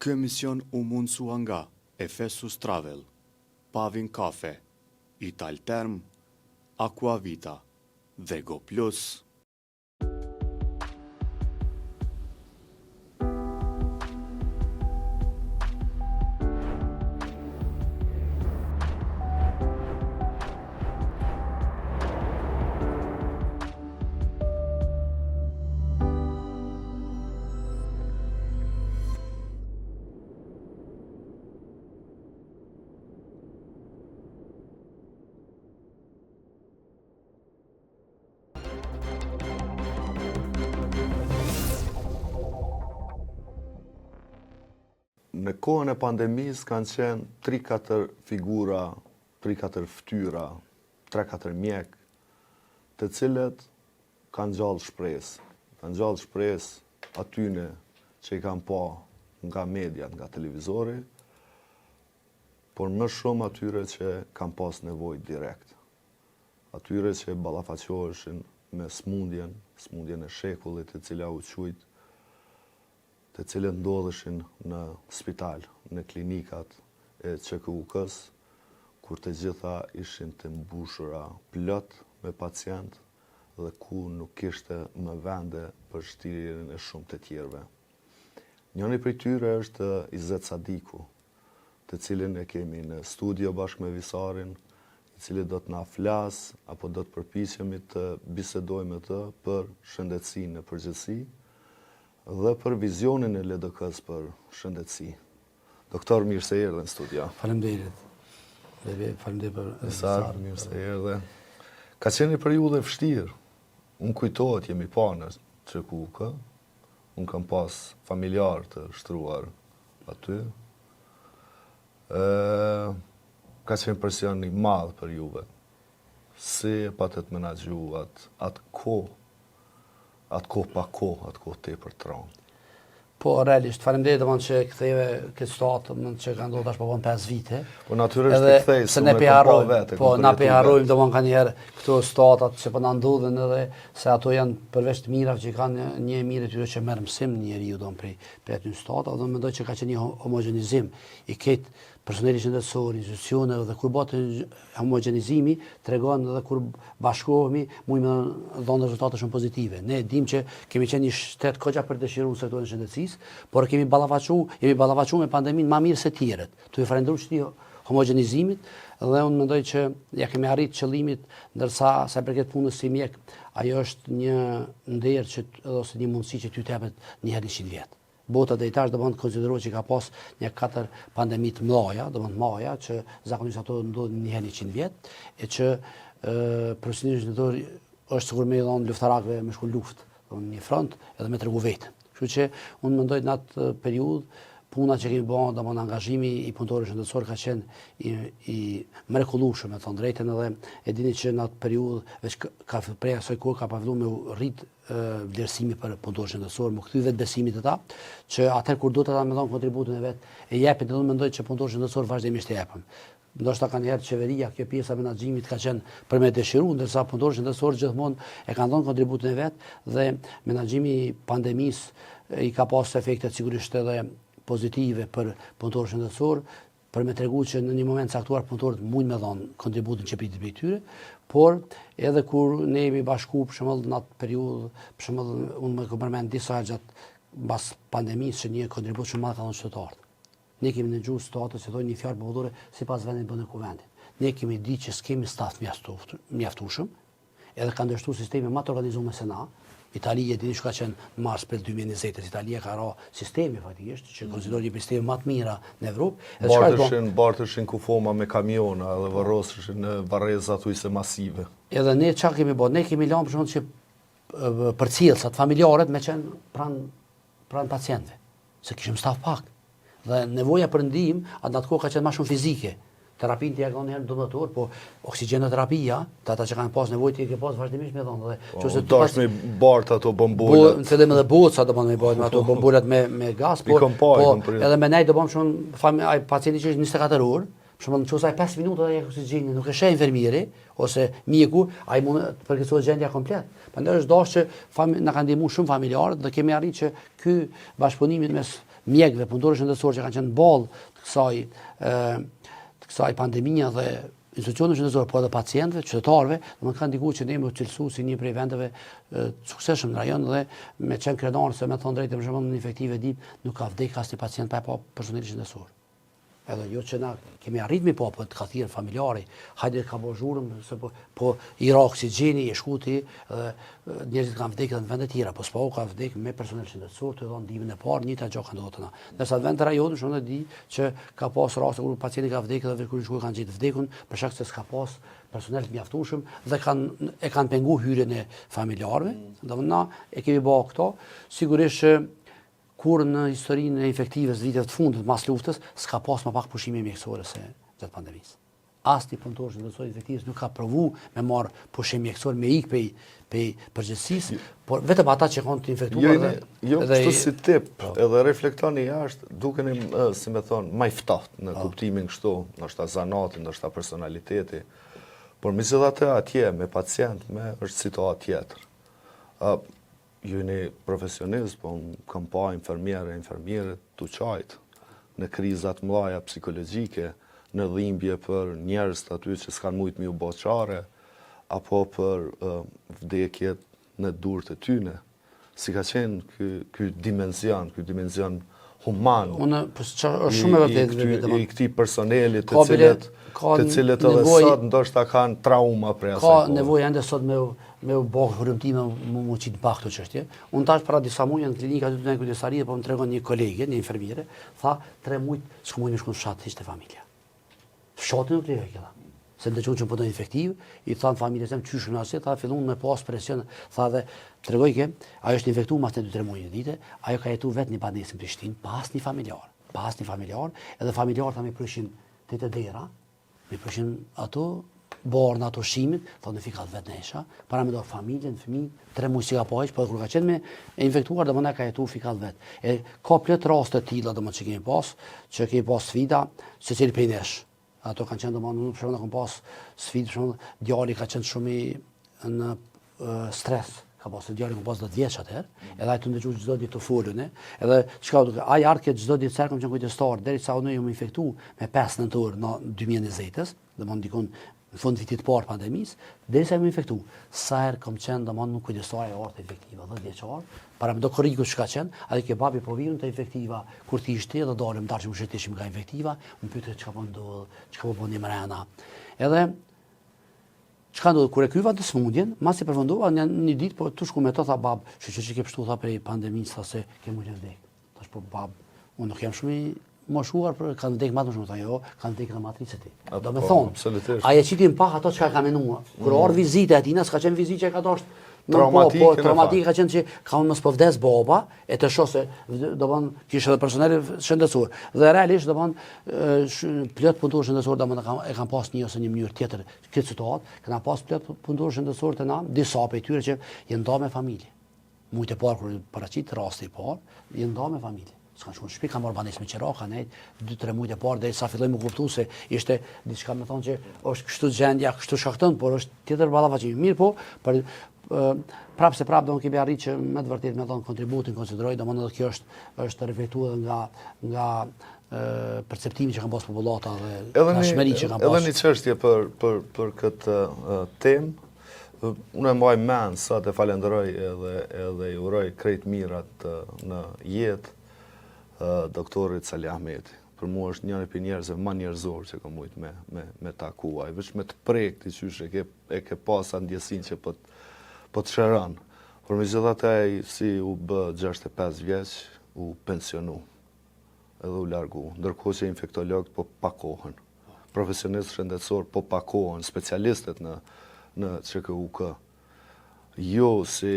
Ky emision u mundësua nga Efesus Travel, Pavin Kafe, Italterm, Aquavita dhe Go Plus. Në kohën e pandemisë kanë qenë 3-4 figura, 3-4 fytyra, 3-4 mjek, të cilët kanë gjallë shpresë. Kanë gjallë shpresë atyne që i kanë pa nga media, nga televizori, por më shumë atyre që kanë pas nevojë direkt. Atyre që ballafaqoheshin me smundjen e shekullit, e cila u quajt, të cilët ndodheshin në spital, në klinikat e QKUK-s, kur të gjitha ishin të mbushura plot me pacient dhe ku nuk kishte më vende për shtirjen e shumë të tjerëve. Njëri prej tyre është Izet Sadiku, të cilin e kemi në studio bashkë me Visarin, i cili do të na flas apo do të përpiqemi të bisedojmë me të për shëndetësinë në përgjithësi dhe për vizionin e LDK-s për shëndetësi. Doktor, mirë se erdhe në studio. Faleminderit. Faleminderit për Visar, mirë se erdhe. Ka qenë një periudhë e vështirë. Unë kujtohet jemi pa në QKUK, unë kam pas familjar të shtruar aty. Ka qenë presion i madh për juve. Si e patët menaxhu atë kohë, atë kohë tepër tronë. Po, realisht, faleminderit domon që ktheve këtë statë, që ka ndodhur tash po 5 vite. Po natyrisht të kthej, se ne harrojmë, po na harrojmë domon kanë herë këto statat që po na ndodhen edhe se ato janë përveç të mirave që kanë një e mirë tyre që merr mësim njeriu don prej aty statat, do mendoj që ka qenë një homogenizim i këtë personeli shëndetësor, institucione dhe kur bëhet homogenizimi, tregon edhe kur bashkohemi, mund të dhënë rezultate shumë pozitive. Ne dimë që kemi qenë një shtet goxha për dëshiruar sektorin e shëndetësisë, por jemi ballavaçuar me pandeminë më mirë se tjerët. Tu i falenderoj çti homogenizimit dhe unë mendoj që ja kemi arritur qëllimit, ndërsa sa përket punës si mjek, ajo është një nder ose një mundësi që ty të japet një herë 100 vjet. Bota drejtash do mund të konsiderohet që ka pas një 4 pandemi të mëdha, do mund mëdha që zakonisht ato ndodhin një herë 100 vjet, e që profesionisti shëndetësor është sikur me dhon luftarakëve me shku luftë, do një front edhe me tregu veten. Kështu që unë mendoj në atë periudhë puna që kemi bërë, domthonë angazhimi i punëtorëve shëndetësor ka qenë i mrekullueshëm, me thënë drejtën, edhe e dini që në atë periudhë veç ka prej asaj kohë ka pavëlluar me rrit vlerësimi për punëtorët shëndetësor, më kthy vetë besimit të ta, që atëherë kur do të ata më dhon kontributin e vet, e japin, do mendoj që punëtorët shëndetësor vazhdimisht e japin. Ndoshta kanë herë qeveria, kjo pjesa e menaxhimit ka qenë për me dëshiruar, ndërsa punëtorët shëndetësor gjithmonë e kanë dhënë kontributin e vet dhe menaxhimi i pandemisë i ka pasur efekte sigurisht edhe pozitive për punëtorët shëndetësor, për me tregu që në një moment caktuar punëtorët mund me dhënë kontributin që piti prej tyre, por edhe kur ne jemi bashku për shembull në atë periudhë, për shembull unë më përmend disa gjatë mbas pandemisë që një kontribut shumë madh ka dhënë qytetarët. Ne kemi ndëgjuar situatës që thonë një fjalë popullore sipas vendit bën kuvendit. Ne kemi ditë që s'kemi staf mjaftueshëm, edhe ka ndërtuar sistemi më të organizuar se na. Italia dini që ka qenë në mars për 2020, Italia ka ra sistemi faktikisht që konsiderohet një sistemi më të mira në Evropë. Bartëshin kufoma me kamiona dhe varroseshin në varreza thuajse masive. Edhe ne çka kemi bërë? Ne kemi lënë për shkak që përcjellsat familjarët me qenë pranë pacientëve, se kishim staf pak. Dhe nevoja për ndihmë atë kohë ka qenë më shumë fizike. Terapinë t'ia kanë herë donator, po oksigjenoterapia, ata që kanë pas nevojë ti ke pas vazhdimisht me dhënë dhe çose të tash me bart ato bombola. Po fillim edhe boca do me bëjmë ato bombolat me gaz, po edhe me nej do bëm shumë ai pacienti që është 24 orë, për shembull nëse ai 5 minuta ai oksigjenin, nuk e sheh infermieri ose mjeku, ai mund të përkeçohet gjendja komplet. Prandaj është dashur që na kanë ndihmuar shumë familjarët dhe kemi arritur që ky bashkëpunimi mes mjekëve, punëtorëve shëndetësor që kanë qenë ballë të kësaj pandemie dhe institucioneve shëndetësore, po edhe pacientëve, qytetarëve, domethënë kanë ndikuar që ne jemi cilësuar si një prej vendeve të suksesshëm në rajon dhe me qenë krenar se me thonë drejtë për shembull në infektive DIP nuk ka vdekur asnjë pacient pa personel shëndetësor. Edhe jo që na kemi arritmi po të ka thirrë familjari, hajde ka bëu zhurmë se po i ra oksigjeni, i shkuti dhe njerëzit kanë vdekur në vende të tjera, po s'po ka vdekur me personel shëndetësor, të dhënë ndihmën e parë, njëta gjë ka ndodhur na. Ndërsa në vend të rajonit shumë di që ka pas raste kur pacienti ka vdekur dhe kur shkuar kanë gjetë vdekun për shkak se s'ka pas personel të mjaftueshëm dhe kanë penguar hyrjen e familjarëve. Domethënë na e kemi bërë këto, sigurisht kur në historinë e infektives viteve të fundit mas luftës s'ka pas më pak pushime mjekësore se gjatë pandemisë. Asnjë punëtor shëndetësor infektivës nuk ka provu me marr pushim mjekësor me ik pej përgjegjësisë, por vetëm ata që kanë të infektuar kështu si tip, edhe reflektoni jashtë, dukeni si më thon, më i ftohtë në kuptimin kështu, ndoshta zanati, ndoshta personaliteti. Por megjithatë atje me pacient është situatë tjetër. Ju jeni profesionist, po kam pa infermierët të qajtë në krizat mëdha psikologjike, në dhimbje për njerëz aty që s'kan mujt me u bë çare, apo për vdekjet në durët e tyne. Si ka qenë ky dimension human. Unë është shumë e vërtetë i këtij personelit të cilët edhe sot ndoshta kanë trauma për asaj. Ka nevojë ende sot me u bë hurumtime mu qitë pak këto çështje. Unë tash para disa muaj në klinika aty në Kujtesari, po më tregon një kolege, një infermiere, tha 3 muaj s'ku mund të shkon në fshat hiç te familja. Fshati nuk lejo kjo. Se ndëgjon që po do infektiv, i than familjes sem çysh në asaj, tha fillon me pas presion, tha dhe tregoj që ajo është infektuar mas 2-3 muaj në ditë, ajo ka jetuar vetë në banesën në Prishtinë, pas një familjar, edhe familjar tha me pryshin te dera, me pryshin ato borën ato shimit, thonë fikat vetë nesha, para me do familjen, fëmijë, 3 muaj si ka pojq, po kur ka qenë me infektuar, domethënë ka jetuar fikat vetë. E ka plot raste të tilla domethënë që kemi pas sfida, secili prej nesh. Ato kanë qenë domethënë për shembull kam pas sfidë, për shembull djali ka qenë shumë në stres. Ka pas djali ka pas 10 vjeç atëherë, edhe ai të ndëgjoj çdo ditë të folën, edhe çka ai ardhë çdo ditë cerkëm që kujtestar, derisa unë jam infektuar me 5 nëntor në 2020-s, domethënë dikon në fund vitit të parë pandemisë, derisa jam infektuar. Sa herë kam qenë domethënë nuk kujtestar e ortë efektive, 10 vjeçar, para me do korrigu çka qenë, atë ke babi po virun të efektiva, kur ti ishte edhe dalëm dashim ushtishim nga efektiva, më pyetë çka po ndodh, çka po bëni mrena. Edhe çka ndodh kur e kryva të smundjen, masi përfundova një ditë po tu shku me to tha bab, që ke pështu tha prej pandemisë tha se ke mund të vdek. Tash po bab, unë nuk jam shumë i moshuar për kanë vdek më shumë, tha jo, kanë vdek në matricë ti. Do të thonë, ai e citim pa ato çka ka menuar. Kur or vizita aty, s'ka qenë vizitë që ka dashur traumatike ka qenë që ka mos po vdes baba, e të shoh se domthon kishte edhe personel shëndetësor. Dhe realisht domthon plot punëtorë shëndetësor domthon e kanë pas një ose një mënyrë tjetër këtë situatë, kanë pas plot punëtorë shëndetësor të na, disa prej tyre që janë nda me familje. Mujt e parë kur paraqit rasti i parë, janë nda me familje. S'kan shkuar në shtëpi, kanë marrë banesë me qira, kanë 2-3 muaj e parë derisa filloi më kuptu se ishte diçka më thonë që është kështu gjendja, kështu shkakton, por është tjetër ballafaqim. Mirë po, për prapë do kemi arrit që me të vërtetë me dhon kontributin konsideroj, domethënë kjo është reflektuar nga perceptimi që kanë pas popullata dhe dashmëri që kanë pas. Edhe një çështje për këtë temë. Unë e mbaj mend sa të falenderoj edhe i uroj krejt mirat në jetë doktorit Sali Ahmeti. Për mua është njëri prej njerëzve më njerëzor që kam mujt me takuaj, vetëm me të prek ti qysh e ke pas ndjesinë që po të shëron. Por megjithatë ai si u bë 65 vjeç, u pensionu. Edhe u largu, ndërkohë që infektologët po pakohen. Profesionistë shëndetësor po pakohen, specialistët në CKUK. Jo si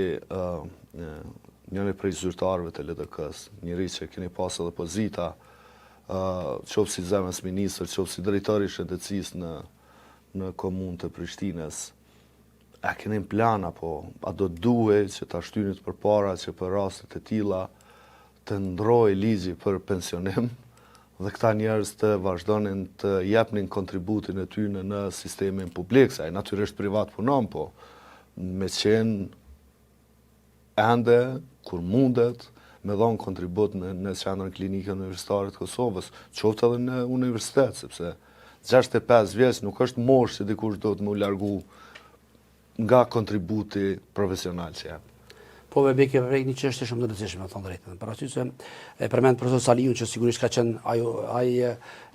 njëri prej zyrtarëve të LDK-s, njëri që keni pas edhe pozita, qoftë si zemës ministër, qoftë si drejtori i shëndetësisë në komunë të Prishtinës. A keni plan apo a do duhet që ta shtynit përpara që për rastet e tilla të ndrojë ligji për pensionim dhe këta njerëz të vazhdonin të japnin kontributin e tyre në sistemin publik, sa ai natyrisht privat punon, po me qenë ende kur mundet me dhonë kontribut në qendrën klinike universitare të Kosovës, qoftë edhe në universitet, sepse 65 vjeç nuk është moshë që dikush do të më largu nga kontributi profesional që jep. Po me ke vrej një çështje shumë të rëndësishme, me thonë drejtën. Parasysh se e përmend profesor Saliu që sigurisht ka qenë ai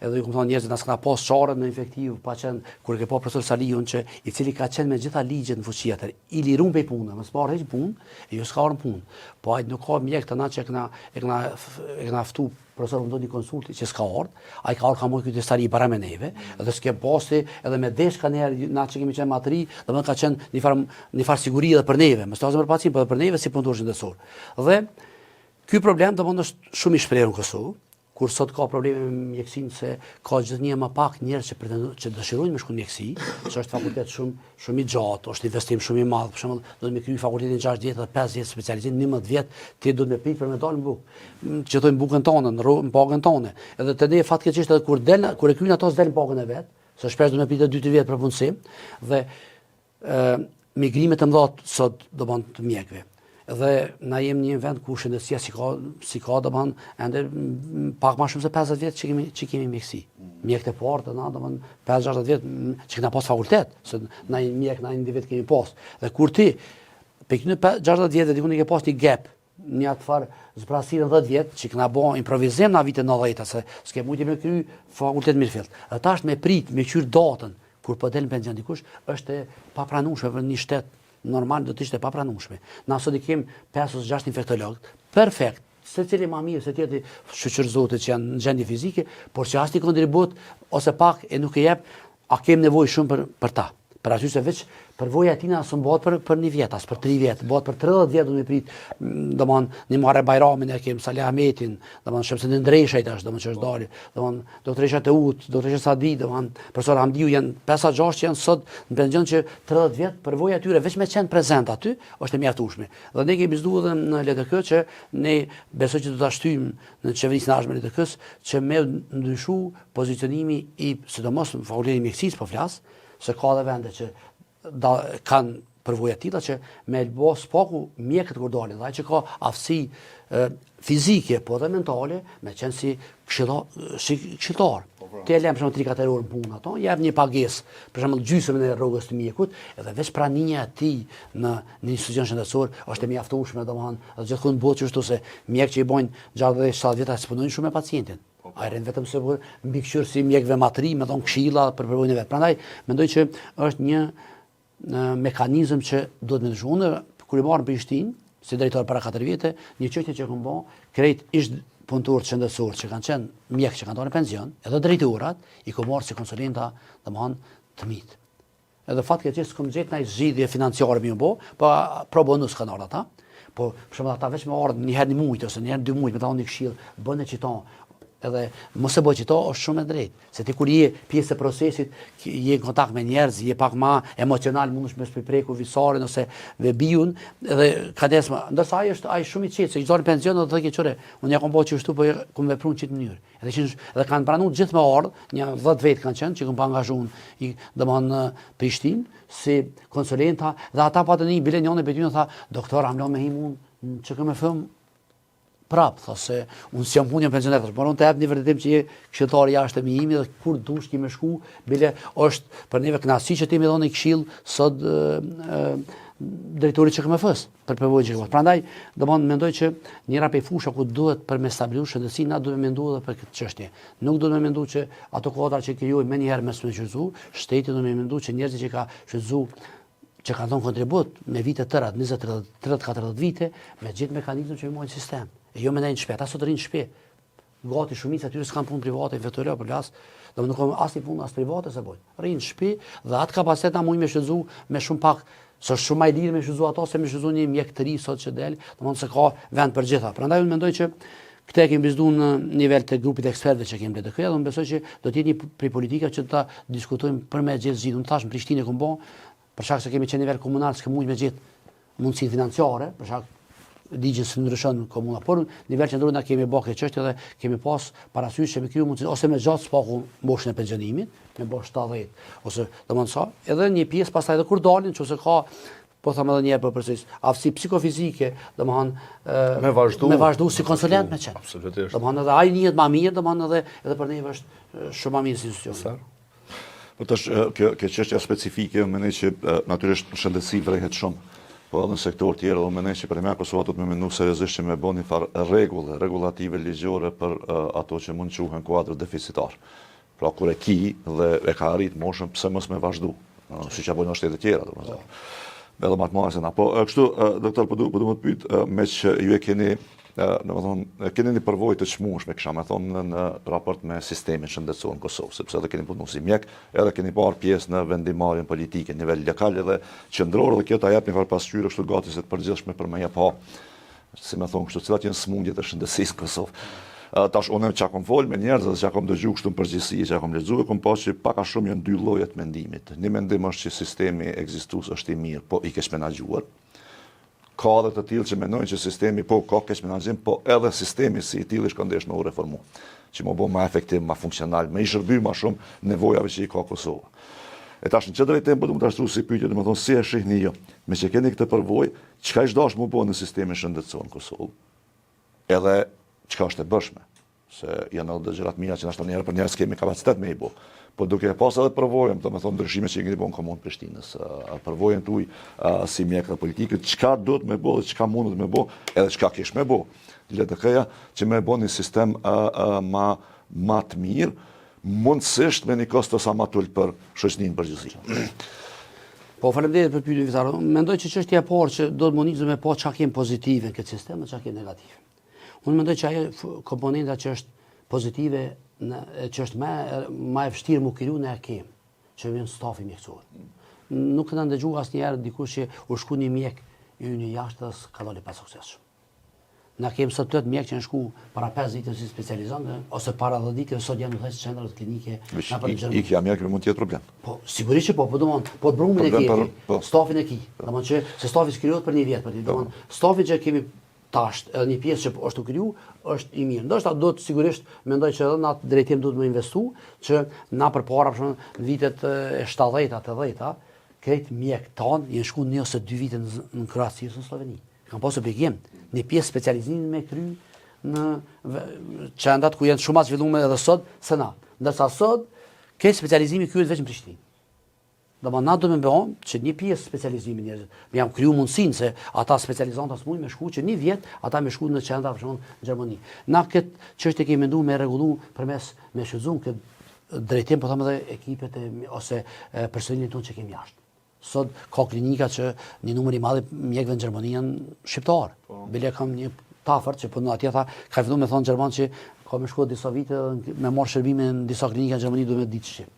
edhe ju kupton njerëzit as kanë pas çarë në efektiv, pa qenë kur ke pa profesor Saliun që i cili ka qenë me gjitha ligjet në fuqi atë, i lirun pe punë, mos pa rreth punë, e jo s'ka orën punë. Po ai nuk ka mjek të na që e kena ftu profesor më do një konsulti që s'ka ardhur, ai ka ardhur ka mos këtë stari para me neve, edhe s'ke posti edhe me desh kanë na që kemi qenë matri, domethënë ka qenë një farë siguri edhe për neve, mos thosë për pacient, por për neve si punëtorë shëndetësor. Dhe ky problem domethënë është shumë i shprehur në Kosovë, kur sot ka probleme me mjekësinë se ka gjithnjë më pak njerëz që dëshirojnë me shku në mjekësi, që është fakultet shumë i gjatë, është investim shumë i madh, për shembull, do të më kryej fakultetin 6 vjet edhe 5 vjet specializim, 11 vjet ti do të më prit për me dalë në bukë. Që thojnë bukën tonë, në pagën tonë. Edhe të ne fatkeqësisht edhe kur e kryen ato s'del pagën e vet, se shpesh do të më pritet 2 vjet për punësim dhe migrimet të mëdha sot do bën të mjekëve. Dhe na jemi në një vend ku shëndetësia si ka domthon ende pak më shumë se 50 vjet që kemi mjekësi. Mjekët e parë na domthon 50-60 vjet që kena pas fakultet, se na një mjek na një vjet kemi pas. Dhe kur ti pe këtyne 60 vjet diku ne ke pas një gap, një atfar zbrasirë 10 vjet që kena bën improvizim na vitet 90-ta se s'ke mundje me kry fakultet Mirfield. Dhe tash me prit me qyr datën kur po del në pension dikush është e papranueshme për një shtet normal do të ishte papranueshme. Na sot i kem 5 ose 6 infektologë, perfekt, secili më mirë se tjetri shoqërzotët që janë në gjendje fizike, por që as ti kontribut ose pak e nuk e jep, a kem nevojë shumë për ta. Për arsye se veç përvoja tina s'u bëhet për 1 vjet, as për 3 vjet, bëhet për 30 vjet do të prit, domthon në marrë Bajramin e kem Salih Ahmetin, domthon Shemsen Ndreshaj tash, domthon që është dalë, domthon doktoresha Teut, doktoresha Sadi, domthon profesor Hamdiu janë 5-6 që janë sot në pension që 30 vjet përvoja atyre veç me qenë prezant aty është e mjaftueshme. Dhe ne kemi bizduar edhe në LDK që ne besoj që do ta shtyjmë në qeverisin e ardhshme të LDK-s që me ndryshu pozicionimi i sidomos në fakultetin e mjekësisë po flas, se ka dhe vende që kanë përvoja tilla që me lbo spaku mjekët kur dalin, dhe ai që ka aftësi fizike po dhe mentale me qenë si këshiltar. Ti e lëm për shembull 3-4 orë punë ato, jep një pagesë, për shembull gjysmën e rrogës të mjekut, edhe veç prania e tij në një institucion shëndetësor është e mjaftueshme, domethënë, edhe gjithkund bëhet kështu se mjek që i bojnë 60-70 vjet punojnë shumë me pacientin. Ai rend vetëm se mbikëqyr si mjekëve matri, me dhon këshilla për përvojën e vet. Prandaj mendoj që është një mekanizëm që duhet me ndryshuar. Unë kur i marr në Prishtinë, si drejtor para 4 vjetë, një çështje që kam bën, krejt ish punëtorë shëndetësor që kanë qenë mjekë që kanë dhënë pension, edhe drejtorat i kam marrë si konsulenta, domethënë të mit. Edhe fatkeqësisht s'kam gjetë ndaj zgjidhje financiare më bë, po pro bonus kanë ardhur ata. Po për shembull ata veç me ardhmë një herë në muaj ose një herë 2 muaj me ta dhënë këshill, bën e citon. Edhe mos e bëj qito është shumë e drejtë, se ti kur je pjesë e procesit, je në kontakt me njerëz, je pak më emocional, mundesh me shpreku visarin ose vebiun, edhe ka desma. Ndërsa ai shumë i qetë, se i zonë pension do të thotë çore, unë ja kam bëu kështu po kam vepruar në çit mënyrë. Edhe kanë pranuar gjithë me ardh, një 10 vjet kanë qenë që kanë angazhuar domthon në Prishtinë si konsulenta dhe ata patën një bilenion e betyn tha, doktor amlo me himun, çka kemë fëm prap, thosë unë s'jam punë pensioner, por unë të jap një vërtetim që je këshilltar jashtë me imi dhe kur dush ti më shku, bile është për neve kënaqësi që ti më dhoni këshill sot drejtori KMF-s për përvojën që ka. Prandaj, domthonë mendoj që njëra prej fusha ku duhet për me stabilizuar shëndetësinë, na duhet menduar edhe për këtë çështje. Nuk duhet me menduar që ato kodra që krijojnë më një herë me shfrytëzu, shteti duhet me menduar që njerëzit që ka shfrytëzuar që kanë dhënë kontribut me vite të tëra, 20, 30, 40 vite, me gjithë mekanizmin që i mojnë sistem. E jo me ndajnë shpe, ata sot rrinë shpe. Gati shumica atyre s'kan punë private, vetëria për las, do nuk kanë asnjë punë as private se bojnë. Rrinë shpe dhe atë kapacitet na mund me shfrytëzu me shumë pak, se është shumë më i lirë me shfrytëzu ato se me shfrytëzu një mjek të ri sot që del, domethënë se ka vend për gjitha. Prandaj unë mendoj që këtë kemi bizduar në nivel të grupit ekspertëve që kemi LDK, dhe unë besoj që do të jetë një prej politika që ta diskutojmë për me gjithë zgjidhje. Unë thash në Prishtinë ku bën, për shkak se kemi qenë nivel komunal, s'ke mund me gjithë mundësinë financiare, për shkak ligjin së ndryshon komuna, por nivel qendror na kemi bërë këtë çështje dhe kemi pas parasysh që me kriju mundësi ose me gjatë spaku moshën e pensionimit, me bosh 70 ose domethënë sa, edhe një pjesë pastaj edhe kur dalin, nëse ka po thamë edhe njerë për përsëris, aftësi psikofizike, me vazhdu si konsulent me qenë. Absolutisht. Edhe ai njihet më mirë, edhe për neve është shumë më mirë si institucion. Po tash kjo çështja specifike mendoj që natyrisht në shëndetësi vrehet shumë. Po edhe në sektor tjerë, dhe mendoj që për me Kosova do të më mendu seriozisht që me bëni far regulative ligjore për ato që mund quhen kuadër deficitar. Pra kur e ki dhe e ka arrit moshën, pse mos me vazhdu, siç apo në shtete tjera, domethënë. Edhe më të marrë se na. Po kështu doktor po du më të pyet me që ju e keni keni një përvojë të çmueshme, kisha më thonë në raport me sistemin shëndetësor në Kosovë, sepse edhe keni punuar si mjek, edhe keni parë pjesë në vendimarrjen politike në nivel lokal edhe qendror, dhe kjo ta jap një farë pasqyrë kështu gati se të përgjithshme për më jep pa, si më thon kështu, cilat janë smundjet e shëndetësisë në Kosovë. Tash unë çka kom fol me njerëz dhe çka kom dëgjuar kështu në përgjithësi, çka kom lexuar, kom pasur që pak a shumë janë dy lloje të mendimit. Një mendim është që sistemi ekzistues është i mirë, po i keq menaxhuar. Ka edhe të tillë që mendojnë që sistemi po ka keq menaxhim, po edhe sistemi si i tillë shkëndesh me u reformu, që më bë më efektiv, më funksional, më i shërby më shumë nevojave që i ka Kosova. E tash në çdo drejtim po do të më trashësoj si pyetje, domethënë si e shihni ju, me që keni këtë përvojë, çka është dashur më bën në sistemin shëndetësor në Kosovë? Edhe çka është e bëshme, se janë edhe gjëra të mira që na shton njerë për njerëz kemi kapacitet me i bë. Po duke pas edhe përvojën, domethënë ndryshime që i keni bën komunë Prishtinës, përvojën tuaj si mjek të politikës, çka duhet me bë dhe çka mundet me bë, edhe çka kish me bë. Le të thoya që me bën një sistem më të mirë, mundësisht me një kosto sa më të ulët për shoqërinë përgjithësi. Po faleminderit për pyetjen Vizar. Mendoj që çështja e parë që do të munizëm me po çka kemi pozitive në këtë sistem dhe çka kemi negative. Unë mendoj që ajo komponenta që është pozitive, që është më e vështirë mu kriju në kem, që vjen stafi mjekësor. Nuk kanë dëgjuar asnjëherë dikush që u shku një mjek i një jashtë ka dalë pa sukses. Na kemi sot 8 mjekë që në shku para 5 ditë si specializant, ose para 10 ditë, sot janë në 10 qendrat klinike. Ikja mjekëve mund të jetë problem. Po, sigurisht që po domthon, po brumin e ki, stafin e ki. Domthon që se stafi krijohet për një vit, për domthon, stafi që kemi tash, edhe një pjesë që është të kriju, është i mirë. Ndoshta do të sigurisht mendoj që edhe në atë drejtim duhet më investu, që na përpara për shembull në vitet e 70-ta, 80-ta, krejt mjek tan janë shku 1 ose 2 vite në Kroaci ose në Sloveni. Kanë pasur obligim një pjesë specializimin me kry në qendrat ku janë shumë të zhvilluar edhe sot se na. Ndërsa sot ke specializimi kryhet vetëm në Prishtinë. Domethënë na do të bëjmë që një pjesë specializimi njerëzit. Me jam kriju mundsinë se ata specializantë as mund me shku që një vjet ata me shku në qendra për shembull në Gjermani. Na këtë çështje kemi menduar me rregullu përmes me shfrytzuar këtë drejtim po them edhe ekipet ose personelin tonë që kemi jashtë. Sot ka klinika që një numër i madh mjekëve në Gjermani janë shqiptar. Bile kam një tafër që punon atje tha, ka filluar me thonë gjerman që ka më shkuar disa vite me marr shërbime në disa klinika në Gjermani duhet me ditë shqip.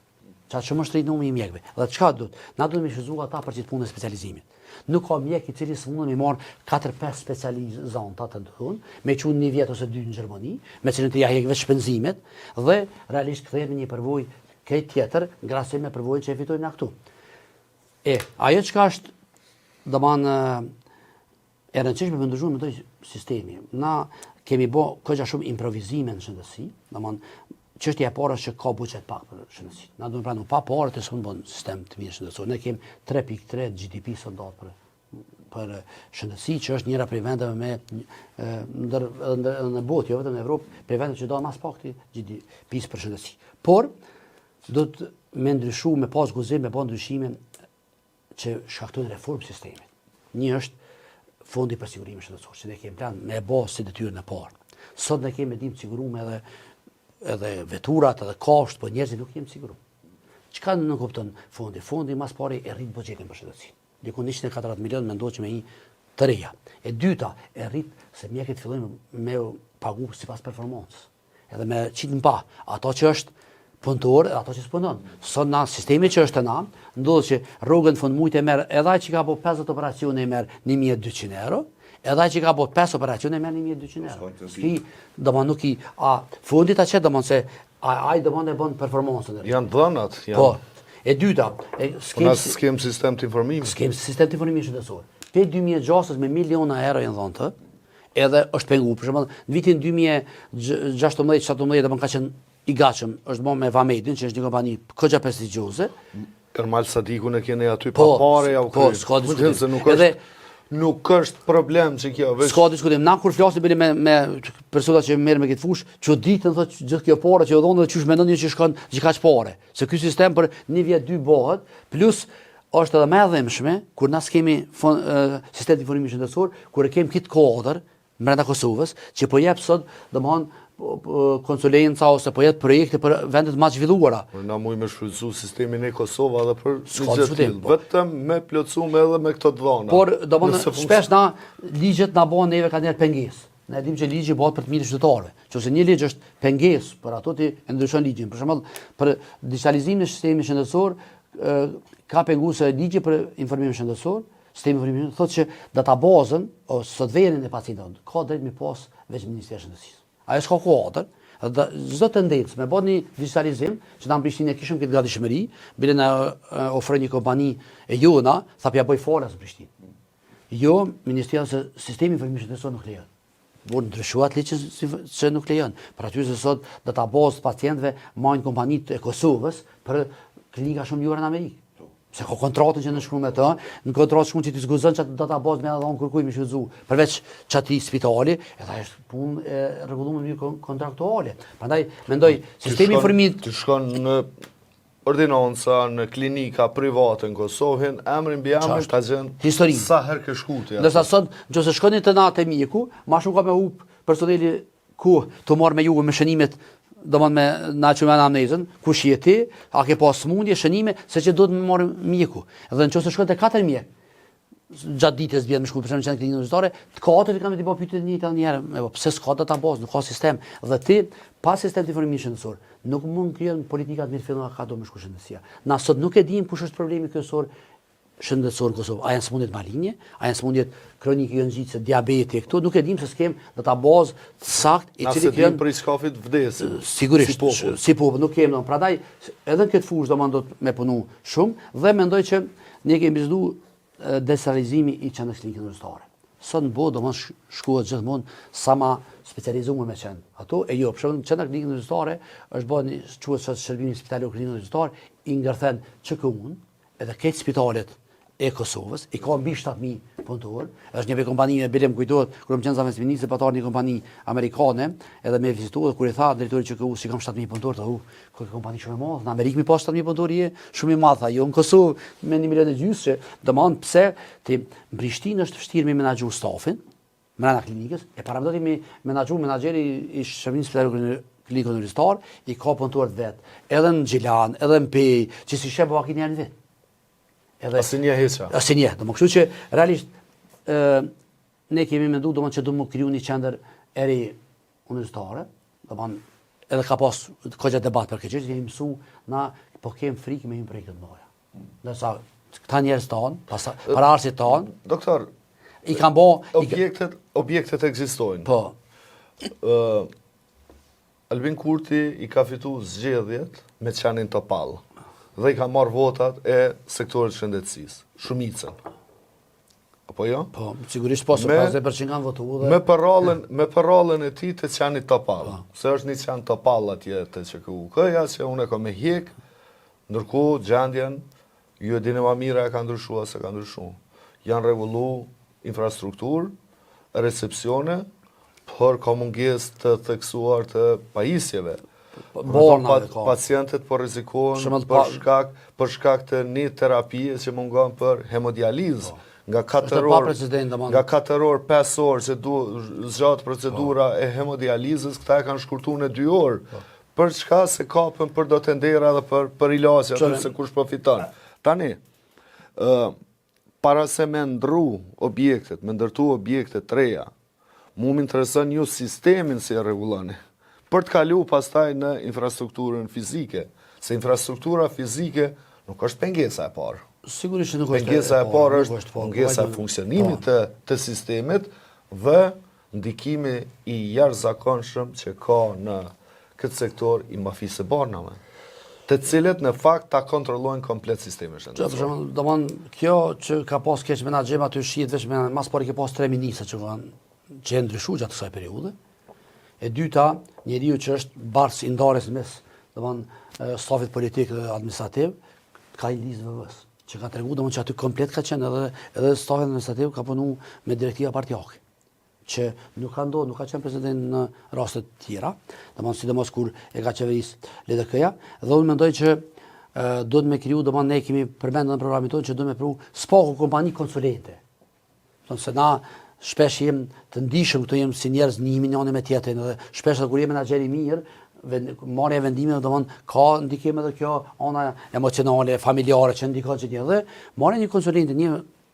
Çfarë që më shtrit numri i mjekëve. Dhe çka duhet? Na duhet me shfrytzuar ata për çit punë specializimit. Nuk ka mjek i cili s'mund të marr 4-5 specializanta të ndryshëm, me çun një vjet ose 2 në Gjermani, me cilën të jahej vetë shpenzimet dhe realisht kthehet në një përvojë këtë tjetër, ngrasë me përvojën që e fitojmë na këtu. Ajo çka është domethënë e rëndësishme për ndryshuar me sistemi. Na kemi bë kogja shumë improvizime në shëndetësi, domethënë çështja e parë është që ka buxhet pak për shëndetësi. Na duhet pranë pa parë të s'mund bën sistem të mirë shëndetësor. Ne kemi 3.3 GDP sot për shëndetësi, që është njëra prej vendeve me në botë, jo vetëm në Evropë, prej vendeve që do mas pak GDP për shëndetësi. Por do të me ndryshu, me pas guzim, me bën ndryshime që shkaktojnë reformë sistemit. Një është fondi për sigurimin shëndetësor, që ne kemi plan me bë si detyrën e parë. Sot ne kemi dim të siguruar edhe veturat, edhe kosht, po njerëzit nuk jemi siguruar. Çka nuk kupton fondi? Fondi mas pari e rrit buxhetin për shëndetësi. Diku 140 milion mendohet që me një të reja. E dyta, e rrit se mjekët fillojnë me pagu sipas performancës. Edhe me qitë në pa, ato që është punëtor e ato që s'punon. Sot na sistemi që është na, ndodh që rrugën fund muajit e merr edhe ai që ka bërë 50 operacione e merr 1200 euro, edhe ai që ka bërë 5 operacione e merr 1200 euro. Ki domon nuk i fundi ta çet domon se ai domon e bën performancën. Janë dhënat, janë. Po. E dyta, skem sistem të informimit. Skem sistem të informimit shëndetësor. Pe 2006 me miliona euro janë dhënë të, edhe është penguar. Për shembull, në vitin 2016-17 domon ka qenë i gatshëm, është bën me Vamedin, që është një kompani kogja prestigjioze, Ermal Sadikun e kene aty pa pare, ja u po, kryt. s'ka diskutim. Se Edhe nuk është problem që kjo, veç s'ka diskutim. Na kur flasim bile me persona që merren me këtë fushë, çuditën thotë gjithë kjo pore që u dhonë dhe çysh mendoni që shkon që kaq pore. Se ky sistem për 1 vjet 2 bëhet, plus është edhe më e dhëmshme kur na skemi sistem të informimit shëndetësor, kur e kemi këtë kodër brenda Kosovës, që po jep sot, domthon konsulenca ose po jep projekte për vendet më të zhvilluara. Na muj me shfrytëzu sistemin e Kosovë edhe për S'ka një gjë diskutim, tillë. po. Vetëm me plotësuar edhe me këto dhona. Por domthon Nëse shpesh na ligjet na bëhen neve kanë pengesë. Ne dimë që ligji bëhet për të mirë qytetarëve. Nëse një ligj është pengesë për ato ti e ndryshon ligjin. Për shembull, për digitalizimin e sistemit shëndetësor ka penguar se ligji për informimin shëndetësor, sistemi informimit thotë që databazën ose softverin e pacientit ka drejt mi pas veç Ministria e Shëndetësisë. Ajo s'ka kuadër. Çdo tendencë me bëni digitalizim, që na në Prishtinë kishim këtë gatishmëri, bile na ofroi një kompani e jona, tha pja bëj folas në Prishtinë. Jo, Ministria se sistemi informimit shëndetësor nuk lejon. Por ndryshuat ligjë që nuk lejon. Për aty se sot databazë pacientëve marrin kompanitë e Kosovës për klinika shumë jura në Amerikë. Se ka kontratën që në shkru me të, në kontratë shkru që ti zguzën që atë databazë me edhe onë kërkuj me shudzu, përveç që ati spitali, edhe është punë e rregulluar me një kontraktuale. Prandaj mendoj sistemi informimit Të shkon në ordinanca, në klinika private në Kosovë, emrin mbi emër ta gjen historinë. sa herë ke shkuti. Ndërsa sot, nëse shkoni te natë e mjeku, më shumë ka me hub personeli ku të marr me juve me shënimet, domon me na që me anamnezën, kush je ti, a ke pas smundje, shënime, se që duhet me marrë mjeku. Edhe nëse shkon te 4 mjek, gjatë ditës vjen me shku për shembull në klinikën qytetare, të katërt kanë të bëjë pyetje të njëjta një herë, pse s'ka databazë, nuk ka sistem. Dhe ti pa sistem të informimit shëndetësor, nuk mund krijon politika të mirë fillon ka do me shku shëndetësia. Na sot nuk e dim kush është problemi kryesor shëndetësor në Kosovë. A janë smundjet malinje, a janë smundjet kronike jo nxitse, diabeti këtu, nuk e dim se s'kem databazë të saktë i cili krijon për iskafit vdesin. Sigurisht, si popull nuk kemi domon. Prandaj edhe në këtë fushë domon do të me punu shumë dhe mendoj që ne kemi bizeduar decentralizimi i qendrës klinike universitare. Sot në botë domon shkohet gjithmonë sa ma specializuar me qenë. Ato e jo, për shembull qendra klinike universitare është bën quhet shërbimi spitalor klinik universitar i ngërthen ÇK-un edhe këtë spitalet e Kosovës, i ka mbi 7.000 punëtor, është një kompani me bilem kujtohet, kur më qenë zamës ministri, patar një kompani amerikane, edhe me vizituar, kur i tha drejtori që si kam 7.000 punëtor, këtë kompani shumë e madhë, në Amerikë mi pas 7.000 punëtor shumë i madhë, jo në Kosovë me 1 milion e gjysë, që dëmanë pse, në Prishtinë është vështirë me menagju stafin, mrena klinikës, e para më do t'i menagju menagjeri i shërbimit spitalor klinik universitar, i ka punëtor vetë, edhe në Gjilan, edhe në Pej, që si shep pak i njerë në vetë. Asnjë heqa. Asnjë, do më kështu që realisht ne kemi menduar domosht që do më kriju një qendër e ri universitare, domosht edhe ka pas kogja debat për këtë gjë, kemi mësuar na po kem frikë me një projekt të mëdha. Ndërsa këta njerëz tonë, para arsit tonë, Doktor, i kanë bë objektet ekzistojnë. Po. Albin Kurti i ka fituar zgjedhjet me qanin Topall dhe i ka marrë votat e sektorit shëndetësisë, shumicën. Apo jo? Po, sigurisht po, se 50% kanë votuar. Me parallën e tij të qanit Topall. Se është një qan Topall atje te ÇKU-ja që unë kam me hjek, ndërkohë gjendjen ju e dini më mirë ka ndryshuar se ka ndryshuar. Janë rregulluar infrastrukturë, recepcione, por ka mungesë të theksuar të pajisjeve. Pacientët po rrezikohen për shkak të një terapie që mungon për hemodializë. Nga 4 orë, 5 orë që zgjat procedura e hemodializës, këta e kanë shkurtuar në 2 orë. Për çka se kapën për do tendera dhe për ilazhe, aty se kush profiton. Tani, para se me ndru objektet, me ndërtu objektet të reja, mu më intereson ju sistemin si e rregulloni. Për të kalu pastaj në infrastrukturën fizike, se infrastruktura fizike nuk është pengesa e parë. Sigurisht nuk është. Pengesa e parë është pengesa e funksionimit të sistemit dhe ndikimi i jashtëzakonshëm që ka në këtë sektor i mafisë së banave, të cilët në fakt ta kontrollojnë komplet sistemin shëndetësor. Për shembull, domthon kjo që ka pas keq menaxhem aty shihet vetëm mas pari ke pas 3 ministra që ndryshuar gjatë kësaj periudhe. E dyta, njeriu që është barës i ndarjes mes, domthon stafit politik dhe administrativ, ka i lisë vëvës, që ka tregu domon që aty komplet ka qenë edhe stafi administrativ ka punu me direktiva partijake, që nuk ka ndodhur, nuk ka qenë president në raste të tjera, domon sidomos kur e ka qeveris LDK-ja, dhe unë mendoj që duhet me kriju, domon ne kemi përmendur në programin tonë që duhet me pru spaku kompani konsulente. Se na shpesh jem të ndishëm këtu, jem si njerëz 1 milion me tjetrin, edhe shpesh kur jem menaxher i mirë, marrja e vendimeve domon ka ndikim edhe kjo ana emocionale, familjare që ndikon që tjetër, dhe marrja një konsulente, një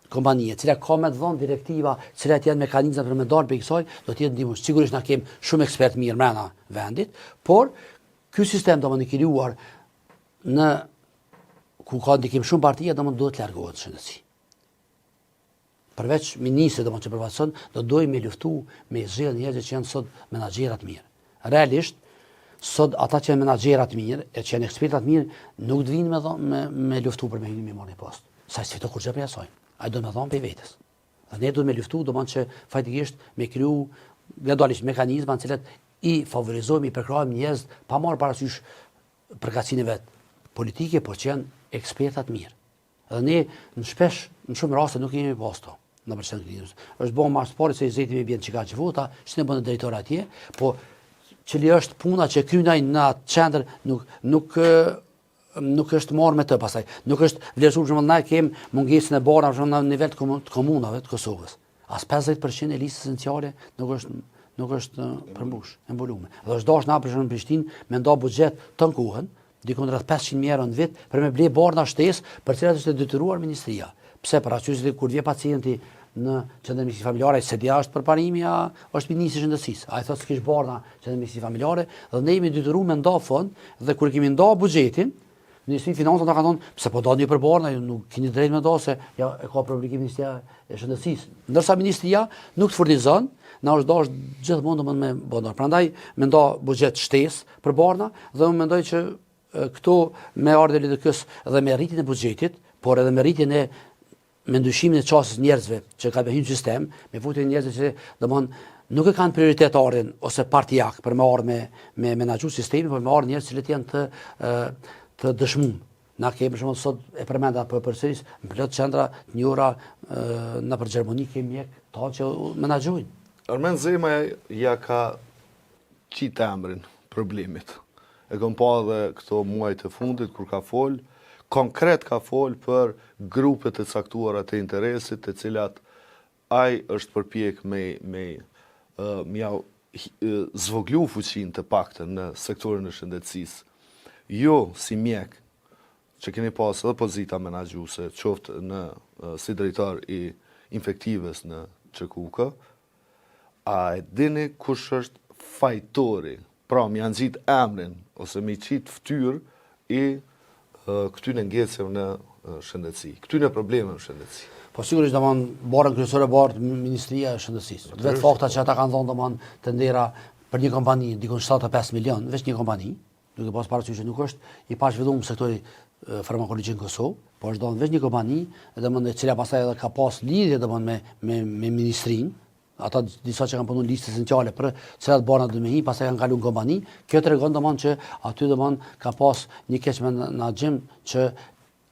kompanie, cila ka me të dhënë direktiva, cilat janë mekanizma për me dalë për kësaj, do të jetë ndihmues. Sigurisht na kem shumë ekspert mirë brenda vendit, por ky sistem domon i krijuar në ku ka ndikim shumë partia, domon duhet të largohet shëndetësi. Përveç ministrit domon që përfaqëson, do dojmë me luftu me zgjedhje njerëz që janë sot menaxhera të mirë. Realisht sot ata që janë menaxhera të mirë, e që janë eksperta të mirë, nuk të vinë me luftu për me hyrë me marrë post. Sa si fito kur çfarë asoj. Ai do të më thonë për vetes. Dhe ne duhet me luftu, domon që faktikisht me kriju gradualisht mekanizma në cilat i favorizojmë, i përkrahojmë njerëz pa marrë parasysh përkatësinë vet politike, por që janë eksperta të mirë. Dhe ne në shumë raste nuk kemi posto në përcen klinikus. Është bën mas pari se i zeti me bjen çka çvuta, s'ne bën drejtor atje, po cili është puna që kryej në atë qendër nuk është marrë me të pastaj. Nuk është vlerësuar për shembull na kem mungesën e borave për në nivel të komunave të Kosovës. As 50% e listës esenciale nuk është përmbush, e mbuluar. Dhe është dash na për shembull në Prishtinë me nda buxhet të nkuhen, dikon rreth 500.000 euro në vit për me ble borna shtesë për cilat është detyruar ministria. Pse për arsye kur vjen pacienti në qendrën mjekësisë familjare, se dia është përparimi është ministri i shëndetësisë. Ai thotë se kish borna qendrën mjekësisë familjare dhe ne jemi detyruar me nda fond dhe kur kemi nda buxhetin, Ministri i Financave ka thonë pse po doni për borna, ju nuk keni drejt me nda se ja e ka për obligim Ministria e Shëndetësisë. Ndërsa ministria nuk të furnizon, na është dash gjithmonë domon me borna. Prandaj me nda buxhet shtesë për borna dhe unë mendoj që këto me ardhmën e LDK-s dhe me rritjen e buxhetit, por edhe me rritjen e me ndryshimin e çastës njerëzve që ka hyrë në sistem, me futjen e njerëzve që domon nuk e kanë prioritet ardhin ose partijak për me ardhë me menaxhu sistemin, por me ardhë njerëz që janë të dëshmuar. Na kemi për shembull sot e përmenda përsëris në plot qendra të njëra në për Gjermani kemi mjek ta që menaxhojnë. Armen Zema ja ka qitë emrin problemit. E kam pa edhe këto muaj të fundit kur ka fol, konkret ka fol për grupet e caktuara të interesit, të cilat ai është përpjek me zvoglu fuqinë të paktën në sektorin e shëndetësisë. Jo si mjek, që keni pas edhe pozita menaxhuese, qoftë si drejtor i infektives në QKUK, a e dini kush është fajtori? Pra, mi janë gjitë emrin, ose mi qitë ftyrë i këtyne ngjecjeve në shëndetësi, këtyne probleme në shëndetësi. Po sigurisht domon borën kryesore bart Ministria e Shëndetësisë. Vetë fakta që ata kanë thonë domon të ndera për një kompani dikon 75 milion, veç një kompani, duke pas parasysh që nuk është i pazhvilluar sektori farmakologjik në Kosovë, por është domon veç një kompani, domon e cila pastaj edhe ka pas lidhje domon me ministrinë. Ata disa që kanë punuar listë esenciale për cilat borna do me hi, pastaj kanë kaluar në kompani. Kjo tregon domon që aty domon ka pas një keq menaxhim që